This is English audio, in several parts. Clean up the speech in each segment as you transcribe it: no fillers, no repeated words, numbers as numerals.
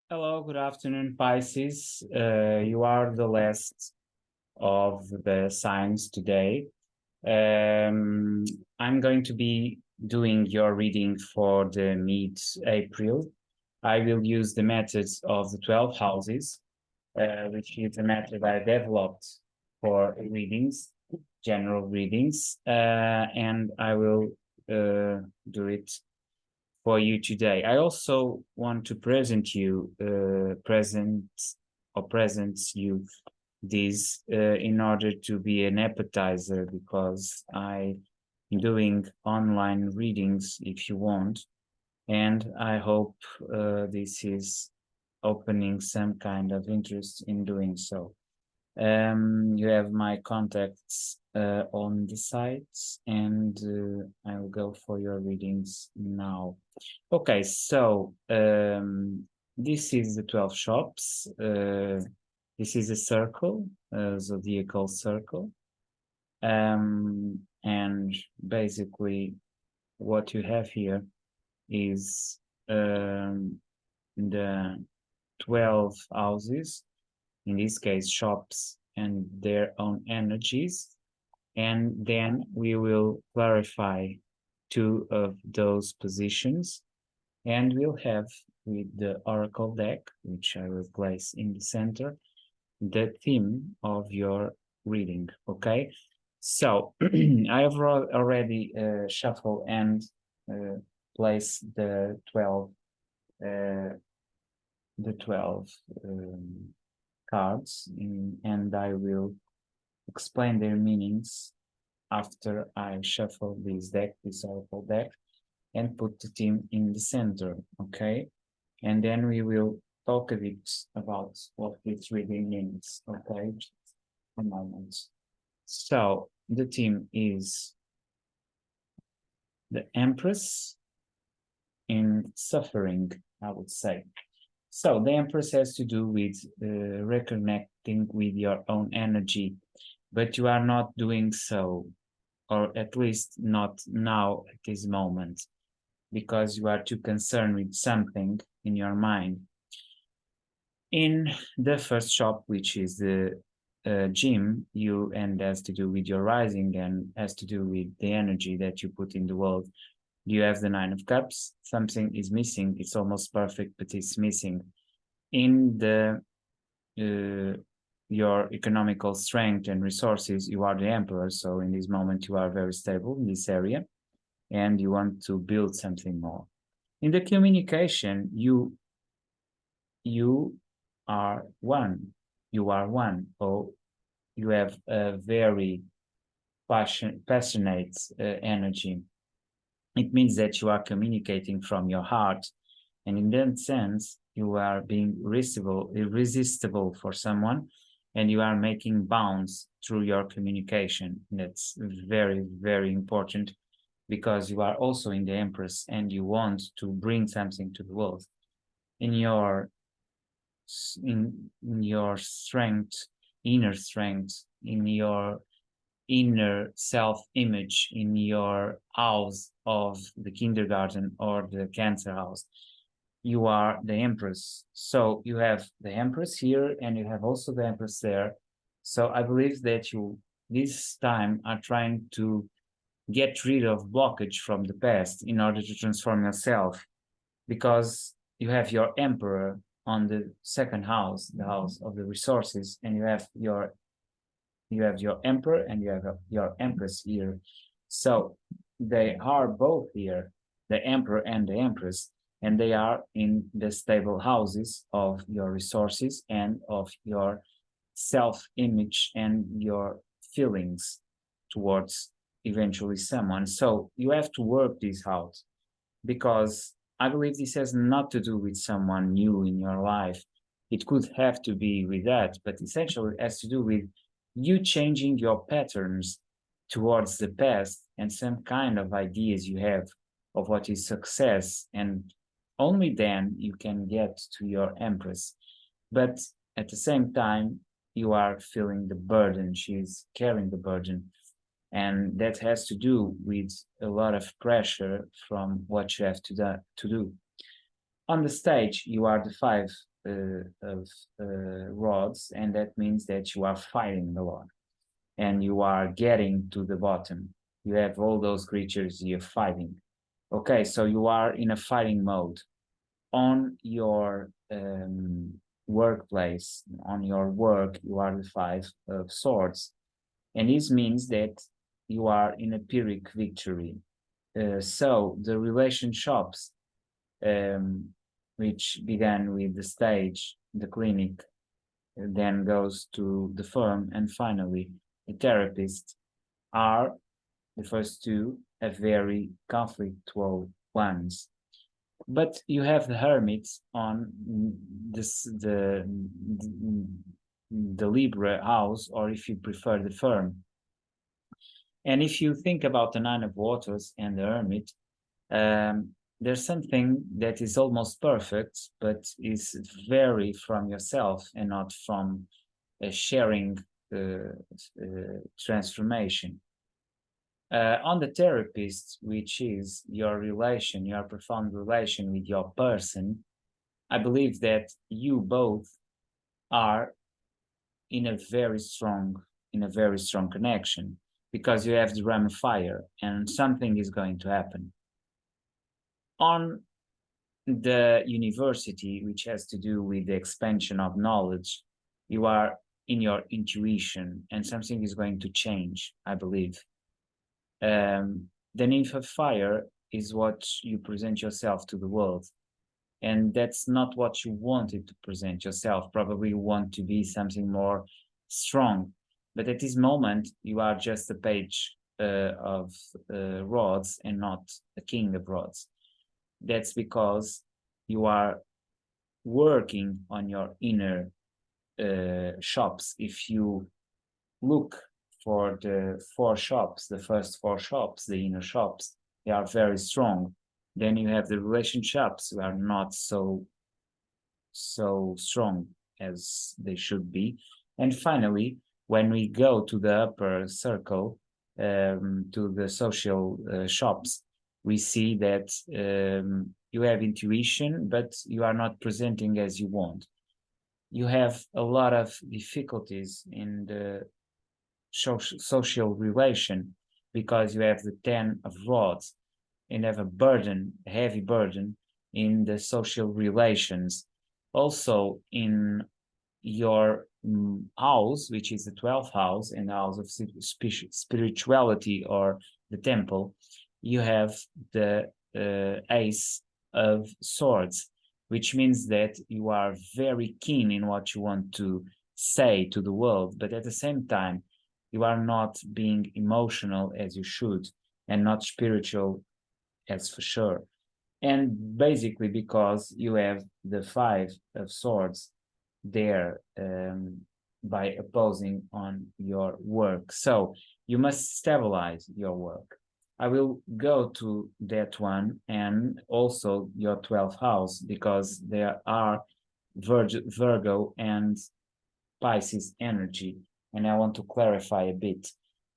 Hello, good afternoon, Pisces. You are the last of the signs today. Um, I'm going to be doing your reading for the mid-April. I will use the methods of the 12 houses, which is a method I developed for readings, general readings, and I will do it for you today. I also want to present you this in order to be an appetizer because I'm doing online readings if you want, and I hope this is opening some kind of interest in doing so. You have my contacts on the sites, and I'll go for your readings now. Okay, so this is the 12 shops. This is a circle, a zodiacal circle. And basically, what you have here is the 12 houses, in this case, shops and their own energies. And then we will clarify two of those positions, and we'll have with the oracle deck, which I will place in the center, the theme of your reading. Okay, so I have already shuffled and placed uh, the 12 cards and I will explain their meanings after I shuffle this oracle deck, and put the theme in the center, okay? And then we will talk a bit about what this really means, okay? Just a moment. So the theme is the Empress in suffering, I would say. So the Empress has to do with reconnecting with your own energy, but you are not doing so, or at least not now at this moment, because you are too concerned with something in your mind. In the first shop, which is the gym, you and has to do with your rising and has to do with the energy that you put in the world. You have the Nine of Cups. Something is missing. It's almost perfect, but it's missing. In the your economical strength and resources, you are the emperor. So in this moment, you are very stable in this area, and you want to build something more. In the communication, you are one. You are one. Or you have a very passionate energy. It means that you are communicating from your heart, and in that sense, you are being irresistible for someone, and you are making bounds through your communication. That's very, very important because you are also in the Empress and you want to bring something to the world. In your in your strength, inner strength, in your inner self-image, in your house of the kindergarten or the Cancer house, you are the Empress. So you have the Empress here and you have also the Empress there. So I believe that you this time are trying to get rid of blockage from the past in order to transform yourself, because you have your Emperor on the second house, the house of the resources, and you have your Emperor and you have your Empress here. So they are both here, the Emperor and the Empress, and they are in the stable houses of your resources and of your self-image and your feelings towards eventually someone. So you have to work this out, because I believe this has not to do with someone new in your life. It could have to be with that, but essentially it has to do with you changing your patterns towards the past and some kind of ideas you have of what is success. And only then you can get to your Empress. But at the same time, you are feeling the burden. She's carrying the burden, and that has to do with a lot of pressure from what you have to do. On the stage, you are the five rods, and that means that you are fighting a lot and you are getting to the bottom. You have all those creatures you're fighting. Okay, so you are in a fighting mode on your workplace, on your work. You are the Five of Swords, and this means that you are in a Pyrrhic victory. So the relationships, um, which began with the stage, the clinic, then goes to the firm, and finally the therapist, are the first two are very conflictual ones. But you have the hermit on this the Libra house, or if you prefer the firm. And if you think about the Nine of Waters and the Hermit, there's something that is almost perfect, but is very from yourself and not from sharing transformation. On the therapist, which is your relation, your profound relation with your person, I believe that you both are in a very strong connection, because you have the ram of fire and something is going to happen. On the university, which has to do with the expansion of knowledge, you are in your intuition and something is going to change, I believe. The nymph of fire is what you present yourself to the world. And that's not what you wanted to present yourself. Probably you want to be something more strong. But at this moment, you are just a page of rods and not a king of rods. That's because you are working on your inner shops. If you look for the four shops, the first four shops, the inner shops, they are very strong. Then you have the relationships who are not so strong as they should be. And finally, when we go to the upper circle, to the social shops, we see that you have intuition, but you are not presenting as you want. You have a lot of difficulties in the social relation, because you have the 10 of rods and have a burden, a heavy burden in the social relations. Also in your house, which is the 12th house and the house of spirituality, or the temple, you have the ace of swords, which means that you are very keen in what you want to say to the world, but at the same time, you are not being emotional as you should, and not spiritual as for sure. And basically because you have the Five of Swords there, by opposing on your work. So you must stabilize your work. I will go to that one, and also your 12th house, because there are Virgo and Pisces energy. And I want to clarify a bit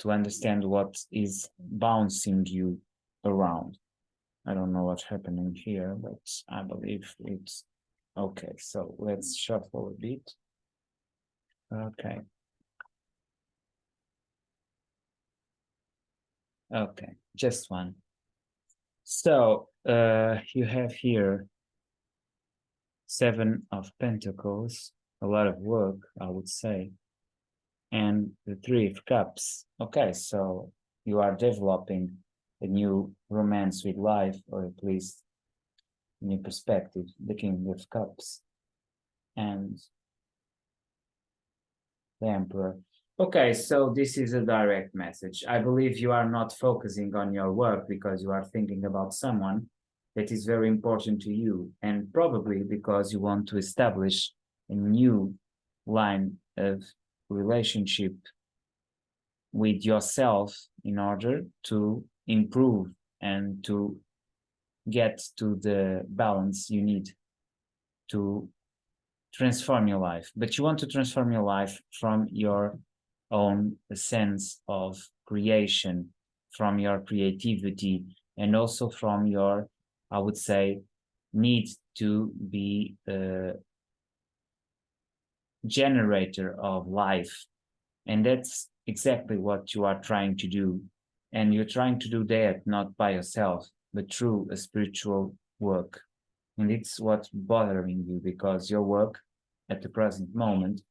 to understand what is bouncing you around. I don't know what's happening here, but I believe it's okay. So let's shuffle a bit. Okay. Okay, just one. So you have here Seven of Pentacles, a lot of work, I would say, and the Three of Cups. Okay, so you are developing a new romance with life, or at least a new perspective, the King of Cups and the Emperor. Okay, so this is a direct message. I believe you are not focusing on your work because you are thinking about someone that is very important to you, and probably because you want to establish a new line of relationship with yourself in order to improve and to get to the balance you need to transform your life. But you want to transform your life from your own sense of creation, from your creativity, and also from your, I would say, need to be generator of life. And that's exactly what you are trying to do. And you're trying to do that not by yourself, but through a spiritual work. And it's what's bothering you, because your work at the present moment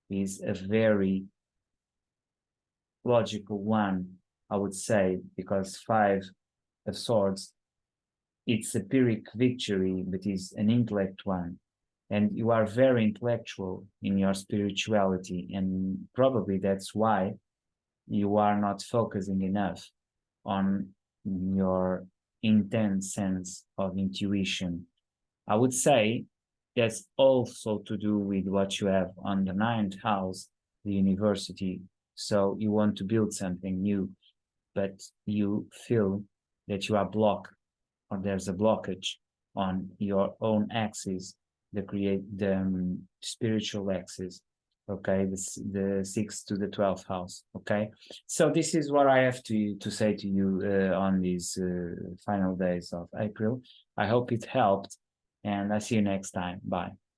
is a very logical one, I would say, because Five of Swords, it's a Pyrrhic victory, but is an intellect one. And you are very intellectual in your spirituality, and probably that's why you are not focusing enough on your intense sense of intuition. I would say that's also to do with what you have on the ninth house, the university. So you want to build something new, but you feel that you are blocked, or there's a blockage on your own axis, the spiritual axis. Okay, the 6th to the 12th house. Okay, so this is what I have to say to you on these final days of April. I hope it helped, and I see you next time. Bye.